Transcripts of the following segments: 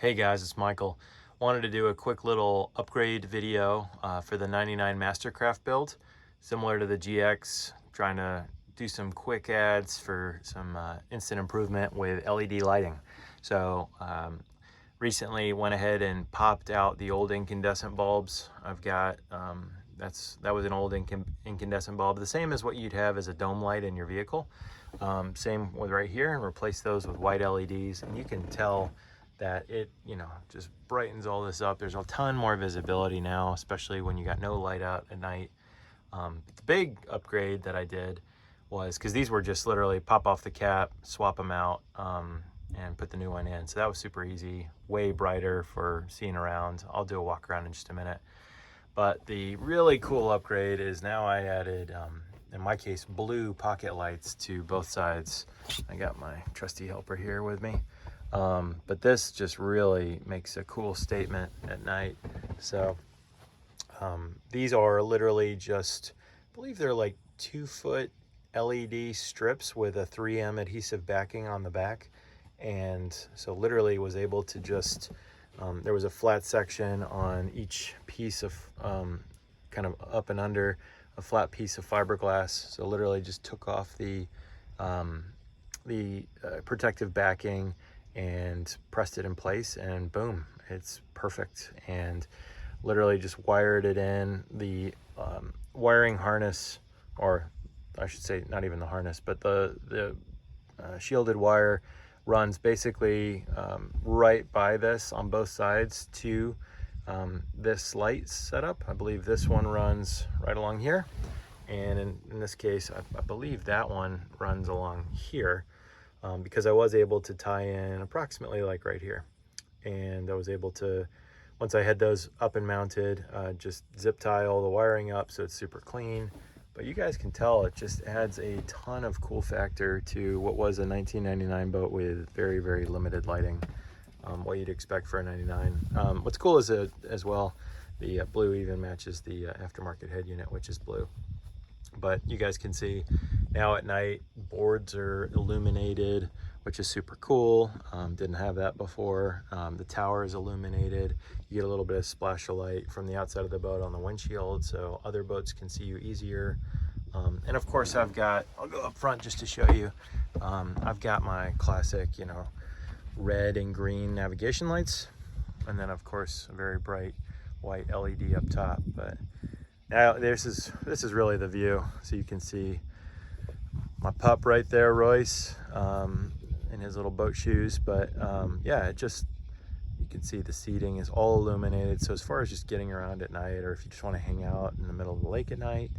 Hey guys, it's Michael. Wanted to do a quick little upgrade video for the 99 Mastercraft build. Similar to the GX, trying to do some quick ads for some instant improvement with LED lighting. So recently went ahead and popped out the old incandescent bulbs. I've got, that was an old incandescent bulb, the same as what you'd have as a dome light in your vehicle. Same with right here, and replace those with white LEDs, and you can tell that it, just brightens all this up. There's a ton more visibility now, especially when you got no light out at night. The big upgrade that I did was, because these were just literally pop off the cap, swap them out, and put the new one in. So that was super easy, way brighter for seeing around. I'll do a walk around in just a minute. But the really cool upgrade is now I added, in my case, blue pocket lights to both sides. I got my trusty helper here with me. But this just really makes a cool statement at night. So these are literally just, I believe they're like 2-foot LED strips with a 3M adhesive backing on the back. And so literally was able to just, there was a flat section on each piece of, kind of up and under a flat piece of fiberglass. So literally just took off the protective backing and pressed it in place, and boom, it's perfect. And literally just wired it in. The wiring harness, or I should say not even the harness, but the shielded wire runs basically right by this on both sides to this light setup. I believe this one runs right along here, and in this case I believe that one runs along here. Because I was able to tie in approximately like right here, and I was able to, once I had those up and mounted, just zip tie all the wiring up so it's super clean. But you guys can tell it just adds a ton of cool factor to what was a 1999 boat with very, very limited lighting, what you'd expect for a 99. What's cool is as well, the blue even matches the aftermarket head unit, which is blue. But you guys can see now at night, boards are illuminated, which is super cool. Didn't have that before. The tower is illuminated. You get a little bit of splash of light from the outside of the boat on the windshield, so other boats can see you easier. And of course I'll go up front just to show you. I've got my classic, red and green navigation lights. And then of course a very bright white LED up top. But now this is really the view. So you can see my pup right there, Royce, in his little boat shoes. But yeah, you can see the seating is all illuminated. So as far as just getting around at night, or if you just want to hang out in the middle of the lake at night,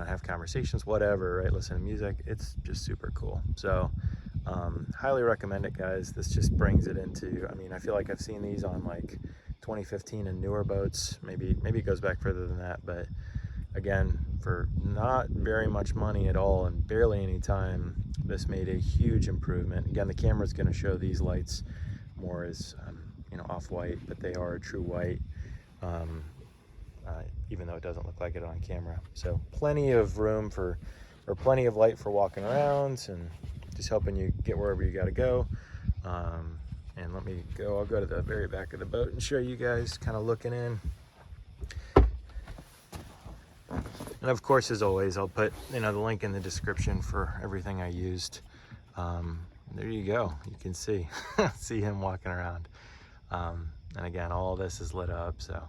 have conversations, whatever, right, listen to music, it's just super cool. So highly recommend it, guys. This just brings it into, I feel like I've seen these on like 2015 and newer boats. Maybe it goes back further than that, but again, for not very much money at all and barely any time, this made a huge improvement. Again, the camera's going to show these lights more as off-white, but they are a true white, even though it doesn't look like it on camera. So plenty of room or plenty of light for walking around and just helping you get wherever you got to go. And I'll go to the very back of the boat and show you guys kind of looking in. And of course, as always, I'll put the link in the description for everything I used. There you go. You can see him walking around. And again, all this is lit up. So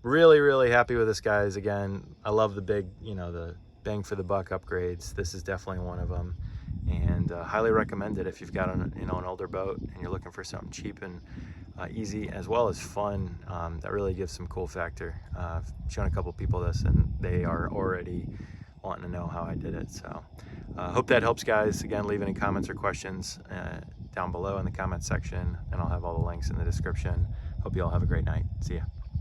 really, really happy with this, guys. Again, I love the big, the bang for the buck upgrades. This is definitely one of them. And highly recommend it if you've got an older boat and you're looking for something cheap and easy as well as fun. That really gives some cool factor. I've shown a couple people this and they are already wanting to know how I did it. So hope that helps, guys. Again, leave any comments or questions down below in the comment section, and I'll have all the links in the description. Hope you all have a great night. See ya.